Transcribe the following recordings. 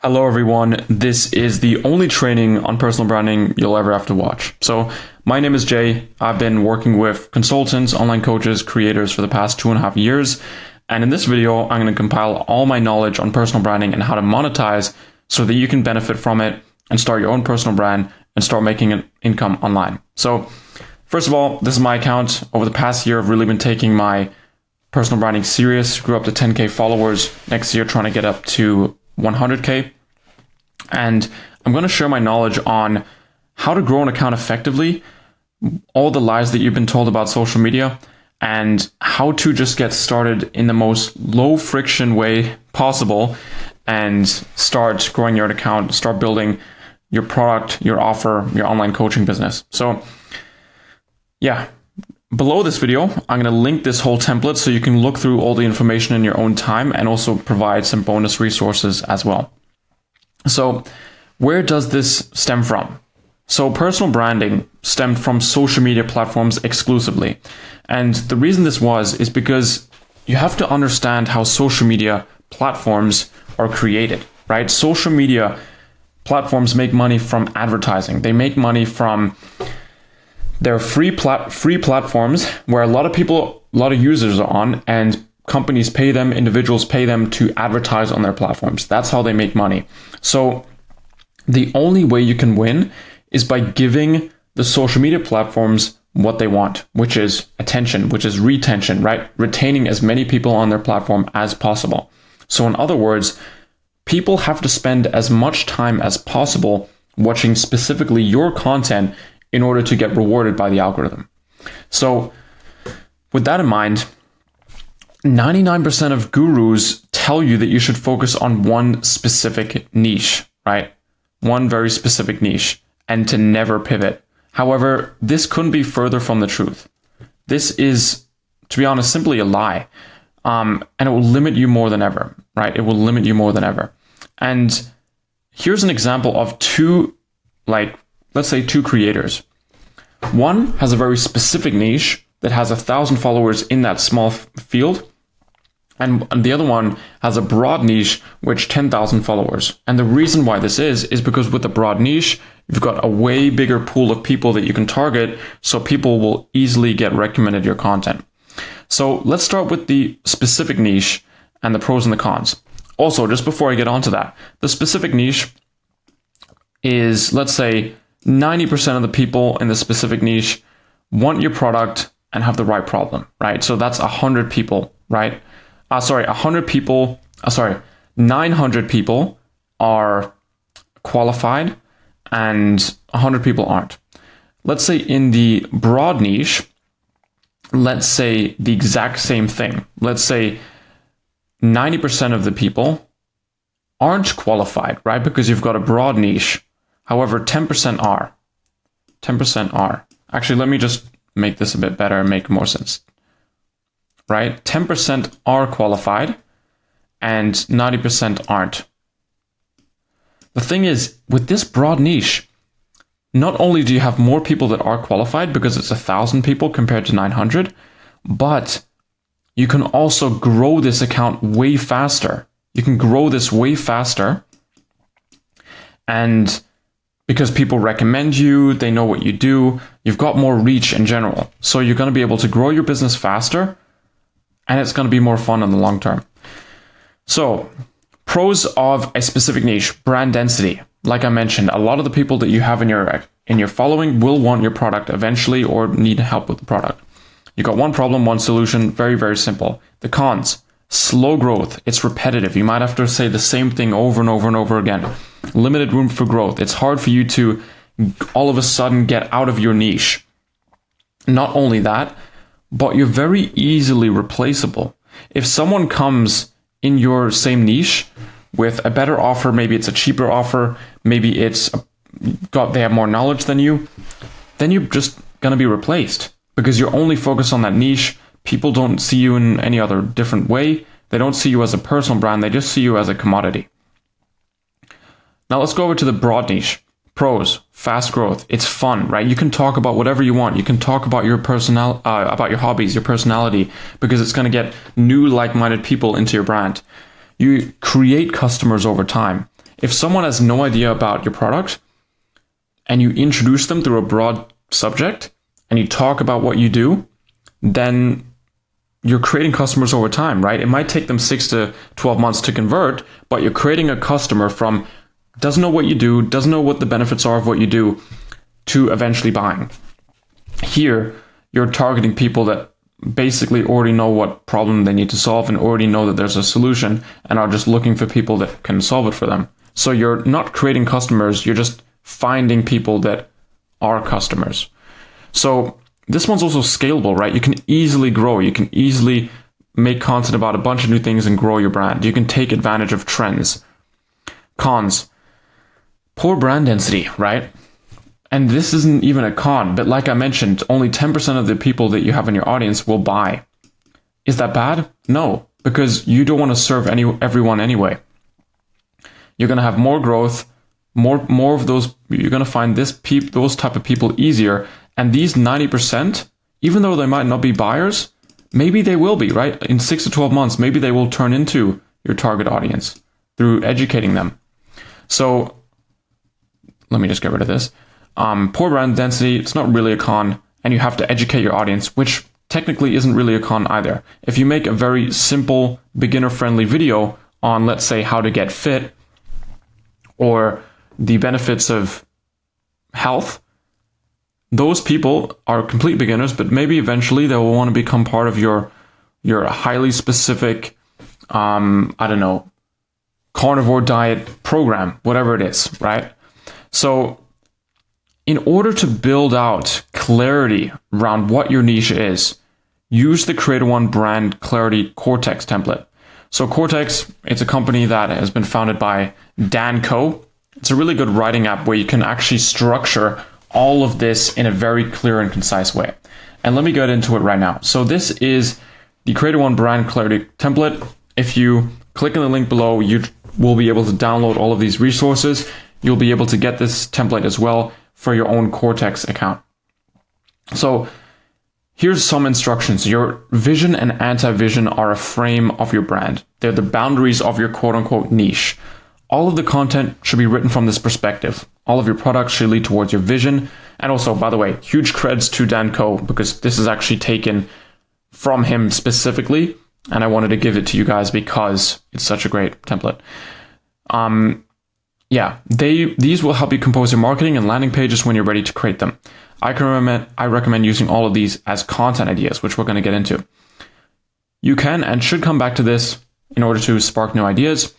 Hello, everyone. This is the only training on personal branding you'll ever have to watch. So my name is Jay. I've been working with consultants, online coaches, creators for the past 2.5 years. And in this video, I'm going to compile all my knowledge on personal branding and how to monetize so that you can benefit from it and start your own personal brand and start making an income online. So first of all, this is my account. Over the past year, I've really been taking my personal branding serious, grew up to 10K followers. Next year, trying to get up to 100K. And I'm going to share my knowledge on how to grow an account effectively, all the lies that you've been told about social media, and how to just get started in the most low friction way possible and start growing your account, start building your product, your offer, your online coaching business. So yeah, below this video, I'm going to link this whole template so you can look through all the information in your own time and also provide some bonus resources as well. So where does this stem from? So personal branding stemmed from social media platforms exclusively. And the reason this is because you have to understand how social media platforms are created, right? Social media platforms make money from advertising. They make money from their free platforms where a lot of users are on, and companies pay them, individuals pay them to advertise on their platforms. That's how they make money. So the only way you can win is by giving the social media platforms what they want, which is attention, which is retention, right? Retaining as many people on their platform as possible. So in other words, people have to spend as much time as possible watching specifically your content in order to get rewarded by the algorithm. So with that in mind, 99% of gurus tell you that you should focus on one specific niche, right? One very specific niche, and to never pivot. However, this couldn't be further from the truth. This is, to be honest, simply a lie. And it will limit you more than ever, right? It will limit you more than ever. And here's an example of let's say two creators. One has a very specific niche that has 1,000 followers in that small field. And the other one has a broad niche, which 10,000 followers. And the reason why this is because with the broad niche, you've got a way bigger pool of people that you can target, so people will easily get recommended your content. So let's start with the specific niche and the pros and the cons. Also, just before I get onto that, the specific niche is, let's say, 90% of the people in the specific niche want your product and have the right problem, right? So that's 100 people, right? 900 people are qualified and 100 people aren't. Let's say in the broad niche, let's say the exact same thing. Let's say 90% of the people aren't qualified, right? Because you've got a broad niche. However, 10% are. 10% are. Actually, let me just make this a bit better and make more sense. Right? 10% are qualified and 90% aren't. The thing is, with this broad niche, not only do you have more people that are qualified because it's 1,000 people compared to 900, but you can also grow this account way faster. You can grow this way faster, and because people recommend you, they know what you do, you've got more reach in general. So you're going to be able to grow your business faster, and it's going to be more fun in the long term. So, pros of a specific niche: brand density. Like I mentioned, a lot of the people that you have in your following will want your product eventually or need help with the product. You got one problem, one solution, very, very simple. The cons: slow growth. It's repetitive. You might have to say the same thing over and over and over again. Limited room for growth. It's hard for you to all of a sudden get out of your niche. Not only that, but you're very easily replaceable. If someone comes in your same niche with a better offer, maybe it's a cheaper offer, maybe they have more knowledge than you, then you're just going to be replaced because you're only focused on that niche. People don't see you in any other different way. They don't see you as a personal brand. They just see you as a commodity. Now let's go over to the broad niche. Pros: fast growth. It's fun, right? You can talk about whatever you want. You can talk about your about your hobbies, your personality, because it's going to get new like-minded people into your brand. You create customers over time. If someone has no idea about your product and you introduce them through a broad subject and you talk about what you do, then you're creating customers over time, right? It might take them 6 to 12 months to convert, but you're creating a customer from doesn't know what you do, doesn't know what the benefits are of what you do, to eventually buying. Here, you're targeting people that basically already know what problem they need to solve and already know that there's a solution and are just looking for people that can solve it for them. So you're not creating customers, you're just finding people that are customers. So this one's also scalable, right? You can easily grow. You can easily make content about a bunch of new things and grow your brand. You can take advantage of trends. Cons. Poor brand density, right? And this isn't even a con, but like I mentioned, only 10% of the people that you have in your audience will buy. Is that bad? No, because you don't want to serve everyone anyway. You're going to have more growth, more of those. You're going to find those type of people easier. And these 90%, even though they might not be buyers, maybe they will be, right? In 6 to 12 months, maybe they will turn into your target audience through educating them. So let me just get rid of this. Poor brand density, it's not really a con, and you have to educate your audience, which technically isn't really a con either. If you make a very simple, beginner-friendly video on, let's say, how to get fit or the benefits of health, those people are complete beginners, but maybe eventually they will want to become part of your highly specific, carnivore diet program, whatever it is, right? So in order to build out clarity around what your niche is, use the Creator One brand clarity Cortex template. So Cortex, it's a company that has been founded by Dan Koe. It's a really good writing app where you can actually structure all of this in a very clear and concise way. And let me get into it right now. So this is the Creator One brand clarity template. If you click on the link below, you will be able to download all of these resources. You'll be able to get this template as well for your own Cortex account. So here's some instructions. Your vision and anti-vision are a frame of your brand. They're the boundaries of your quote-unquote niche. All of the content should be written from this perspective. All of your products should lead towards your vision. And also, by the way, huge creds to Dan Koe, because this is actually taken from him specifically, and I wanted to give it to you guys because it's such a great template. These will help you compose your marketing and landing pages when you're ready to create them. I recommend using all of these as content ideas, which we're going to get into. You can and should come back to this in order to spark new ideas.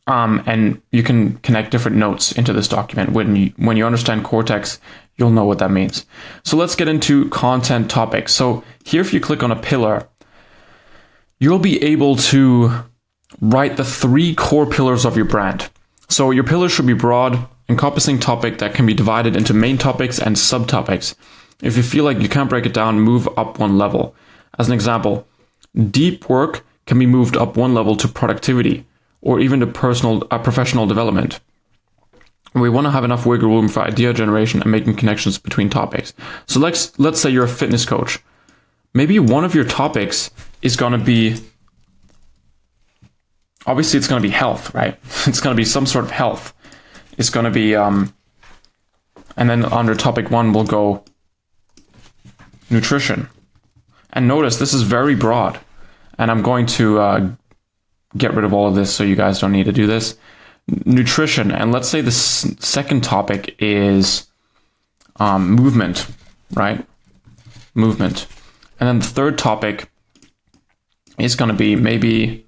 And you can connect different notes into this document. When you understand Cortex, you'll know what that means. So let's get into content topics. So here, if you click on a pillar, you'll be able to write the 3 core pillars of your brand. So your pillars should be broad, encompassing topic that can be divided into main topics and subtopics. If you feel like you can't break it down, move up one level. As an example, deep work can be moved up one level to productivity or even to professional development. We want to have enough wiggle room for idea generation and making connections between topics. So let's say you're a fitness coach. Maybe one of your topics is going to be, obviously it's going to be health, right? It's going to be some sort of health. It's going to be, and then under topic 1, we'll go nutrition. And notice this is very broad. And I'm going to get rid of all of this so you guys don't need to do this. Nutrition. And let's say the second topic is movement, right? Movement. And then the third topic is going to be maybe,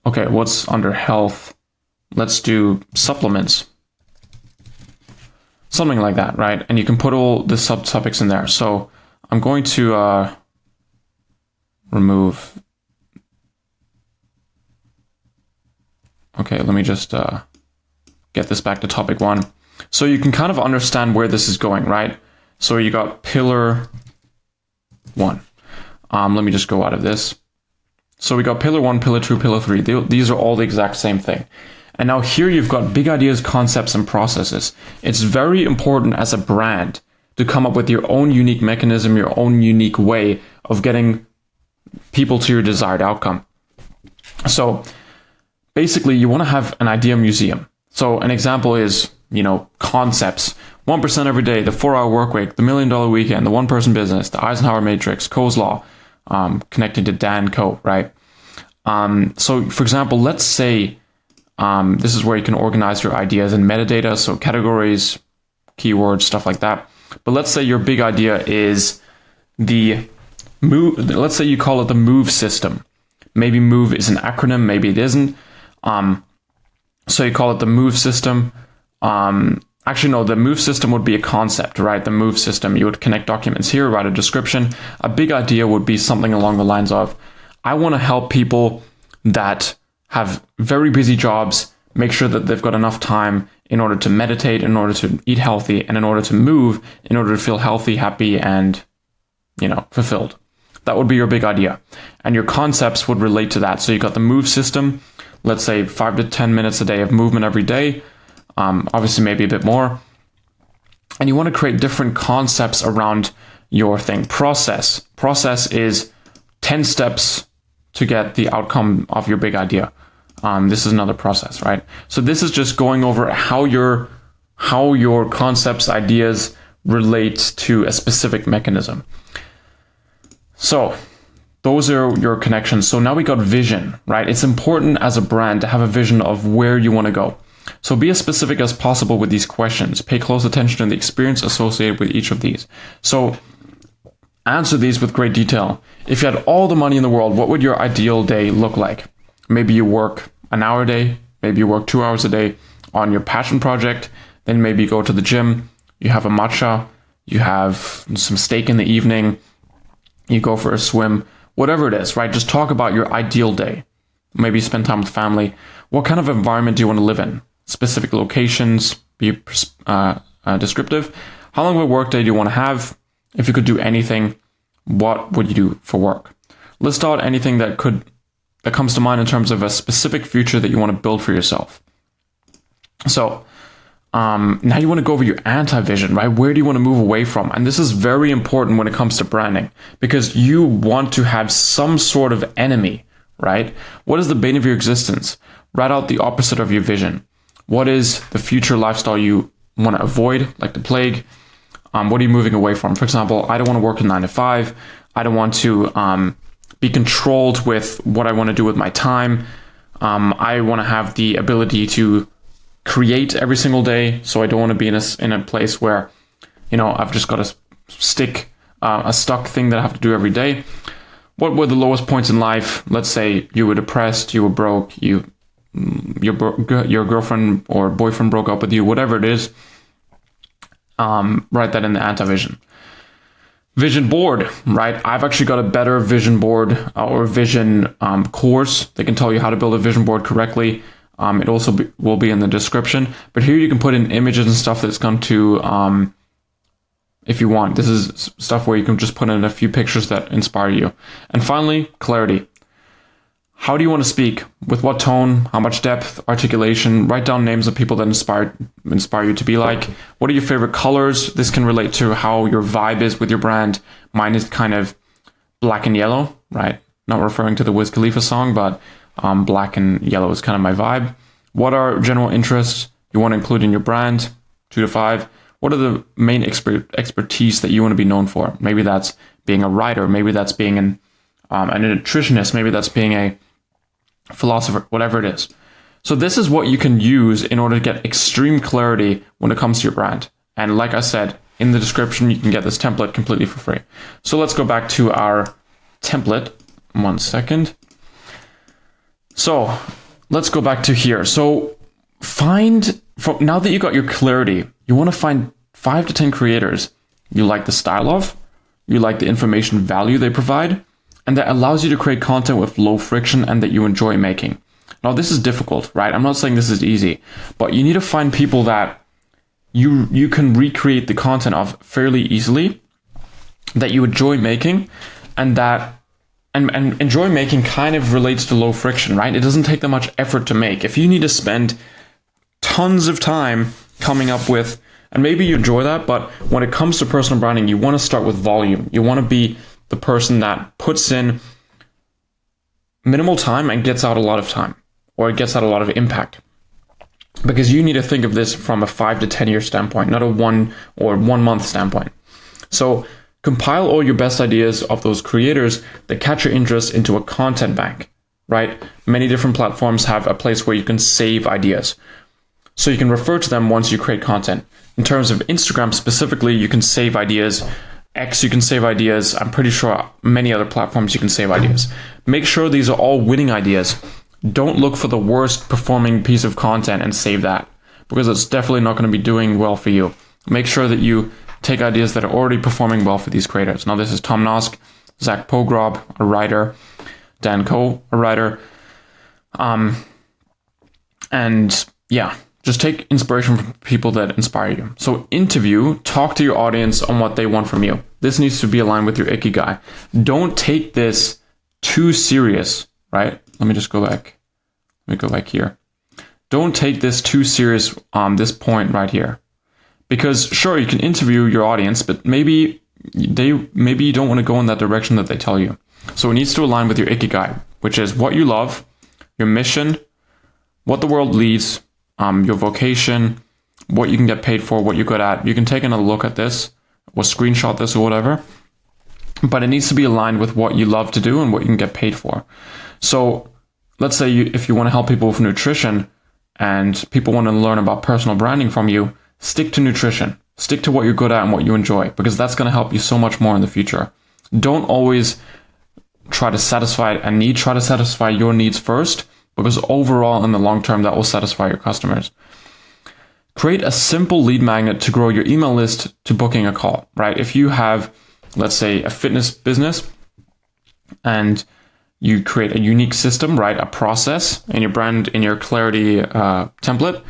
okay, what's under health? Let's do supplements. Something like that, right? And you can put all the subtopics in there. So I'm going to remove. Okay, let me just get this back to topic 1. So you can kind of understand where this is going, right? So you got pillar 1. Let me just go out of this. So we got pillar 1, pillar 2, pillar 3. These are all the exact same thing. And now here you've got big ideas, concepts, and processes. It's very important as a brand to come up with your own unique mechanism, your own unique way of getting people to your desired outcome. So basically you want to have an idea museum. So an example is, concepts. 1% every day, the 4-hour work week, the $1 million weekend, the one-person business, the Eisenhower matrix, Coe's law, connecting to Dan Coe, right? So for example, let's say this is where you can organize your ideas in metadata, so categories, keywords, stuff like that. But let's say your big idea is the move. Let's say you call it the MOVE system. Maybe MOVE is an acronym, maybe it isn't. So you call it the MOVE system. Actually, no, the MOVE system would be a concept, right? The MOVE system, you would connect documents here, write a description. A big idea would be something along the lines of, I want to help people that have very busy jobs, make sure that they've got enough time in order to meditate, in order to eat healthy, and in order to move, in order to feel healthy, happy, and, fulfilled. That would be your big idea. And your concepts would relate to that. So you got the MOVE system, let's say 5 to 10 minutes a day of movement every day. Obviously maybe a bit more. And you want to create different concepts around your thing. Process is 10 steps to get the outcome of your big idea. This is another process, right? So this is just going over how your concepts, ideas relate to a specific mechanism. So those are your connections. So now we got vision, right? It's important as a brand to have a vision of where you want to go. So be as specific as possible with these questions. Pay close attention to the experience associated with each of these. So answer these with great detail. If you had all the money in the world, what would your ideal day look like? Maybe you work an hour a day, maybe you work 2 hours a day on your passion project, then maybe you go to the gym, you have a matcha, you have some steak in the evening, you go for a swim, whatever it is, right? Just talk about your ideal day. Maybe spend time with family. What kind of environment do you want to live in? Specific locations, be descriptive. How long of a work day do you want to have? If you could do anything, what would you do for work? List out anything that comes to mind in terms of a specific future that you want to build for yourself. So now you want to go over your anti-vision, right? Where do you want to move away from? And this is very important when it comes to branding, because you want to have some sort of enemy, right? What is the bane of your existence? Write out the opposite of your vision. What is the future lifestyle you want to avoid, like the plague? What are you moving away from? For example, I don't want to work a 9 to 5. I don't want to be controlled with what I want to do with my time. I want to have the ability to create every single day. So I don't want to be in a place where, I've just got a stuck thing that I have to do every day. What were the lowest points in life? Let's say you were depressed, you were broke, your girlfriend or boyfriend broke up with you, whatever it is. Write that in the anti-vision. Vision board, right? I've actually got a better vision board or vision course that can tell you how to build a vision board correctly. It also will be in the description. But here you can put in images and stuff that's going to, if you want. This is stuff where you can just put in a few pictures that inspire you. And finally, clarity. How do you want to speak? With what tone? How much depth? Articulation? Write down names of people that inspire you to be like. What are your favorite colors? This can relate to how your vibe is with your brand. Mine is kind of black and yellow, right? Not referring to the Wiz Khalifa song, but black and yellow is kind of my vibe. What are general interests you want to include in your brand? 2 to 5. What are the main expertise that you want to be known for? Maybe that's being a writer. Maybe that's being a nutritionist. Maybe that's being a philosopher, whatever it is. So this is what you can use in order to get extreme clarity when it comes to your brand. And like I said, in the description, you can get this template completely for free. So let's go back to our template. 1 second. So let's go back to here. So now that you got your clarity, you want to find 5 to 10 creators you like the style of, you like the information value they provide, and that allows you to create content with low friction and that you enjoy making. Now, this is difficult, right? I'm not saying this is easy, but you need to find people that you can recreate the content of fairly easily, that you enjoy making, and that and enjoy making kind of relates to low friction, right? It doesn't take that much effort to make. If you need to spend tons of time coming up with, and maybe you enjoy that, but when it comes to personal branding, you want to start with volume. You want to be the person that puts in minimal time and gets out a lot of time, or it gets out a lot of impact. Because you need to think of this from a 5 to 10 year standpoint, not a 1 or 1 month standpoint. So compile all your best ideas of those creators that catch your interest into a content bank, right? Many different platforms have a place where you can save ideas. So you can refer to them once you create content. In terms of Instagram specifically, you can save ideas. X, you can save ideas. I'm pretty sure many other platforms you can save ideas. Make sure these are all winning ideas. Don't look for the worst performing piece of content and save that, because it's definitely not going to be doing well for you. Make sure that you take ideas that are already performing well for these creators. Now, this is Tom Nosk, Zach Pogrob, a writer, Dan Coe, a writer. And yeah, just take inspiration from people that inspire you. So interview, talk to your audience on what they want from you. This needs to be aligned with your Ikigai. Don't take this too serious, right? Let me just go back. Let me go back here. Don't take this too serious on this point right here. Because sure, you can interview your audience, but maybe you don't want to go in that direction that they tell you. So it needs to align with your Ikigai, which is what you love, your mission, what the world needs, your vocation, what you can get paid for, what you're good at. You can take another look at this or screenshot this or whatever, but it needs to be aligned with what you love to do and what you can get paid for. So let's say if you want to help people with nutrition and people want to learn about personal branding from you, stick to nutrition. Stick to what you're good at and what you enjoy, because that's going to help you so much more in the future. Don't always try to satisfy a need. Try to satisfy your needs first, because overall in the long term, that will satisfy your customers. Create a simple lead magnet to grow your email list to booking a call, right? If you have, let's say, a fitness business and you create a unique system, right? A process in your brand, in your Clarity template,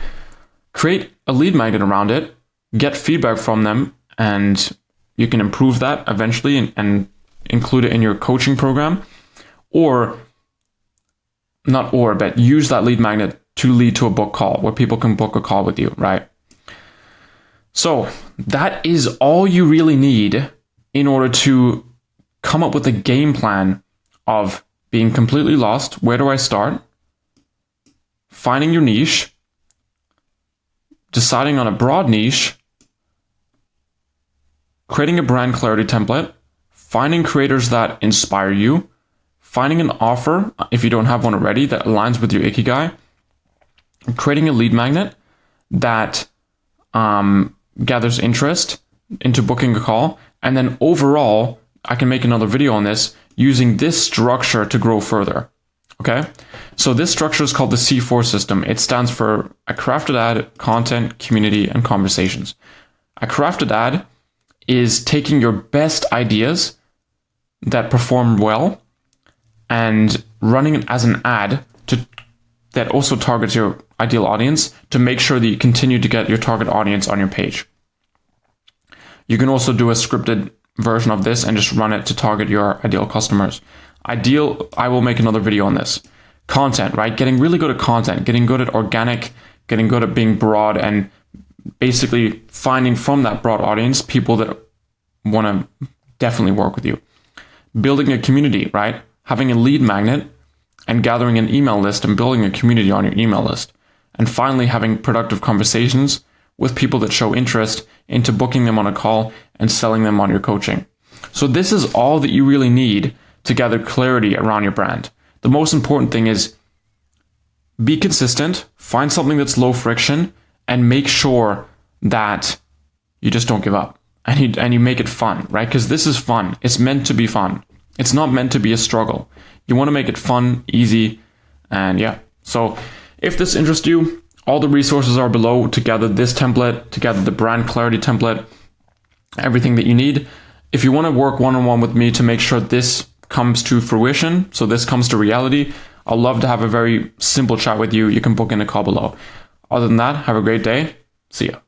create a lead magnet around it, get feedback from them, and you can improve that eventually and include it in your coaching program, but use that lead magnet to lead to a book call where people can book a call with you, right? So that is all you really need in order to come up with a game plan of being completely lost. Where do I start? Finding your niche, deciding on a broad niche, creating a brand clarity template, finding creators that inspire you, finding an offer, if you don't have one already, that aligns with your Ikigai, creating a lead magnet that gathers interest into booking a call, and then overall, I can make another video on this, using this structure to grow further. Okay? So this structure is called the C4 system. It stands for a crafted ad, content, community, and conversations. A crafted ad is taking your best ideas that perform well and running it as an ad that also targets your ideal audience to make sure that you continue to get your target audience on your page. You can also do a scripted version of this and just run it to target your ideal customers. I will make another video on this. Content, right? Getting really good at content, getting good at organic, getting good at being broad, and basically finding from that broad audience people that want to definitely work with you. Building a community, right? Having a lead magnet and gathering an email list and building a community on your email list. And finally, having productive conversations with people that show interest into booking them on a call and selling them on your coaching. So this is all that you really need to gather clarity around your brand. The most important thing is be consistent, find something that's low friction, and make sure that you just don't give up and you make it fun, right? Because this is fun. It's meant to be fun. It's not meant to be a struggle. You want to make it fun, easy, and yeah. So if this interests you, all the resources are below to gather this template, to gather the brand clarity template, everything that you need. If you want to work one-on-one with me to make sure this comes to fruition, so this comes to reality, I'd love to have a very simple chat with you. You can book in a call below. Other than that, have a great day. See ya.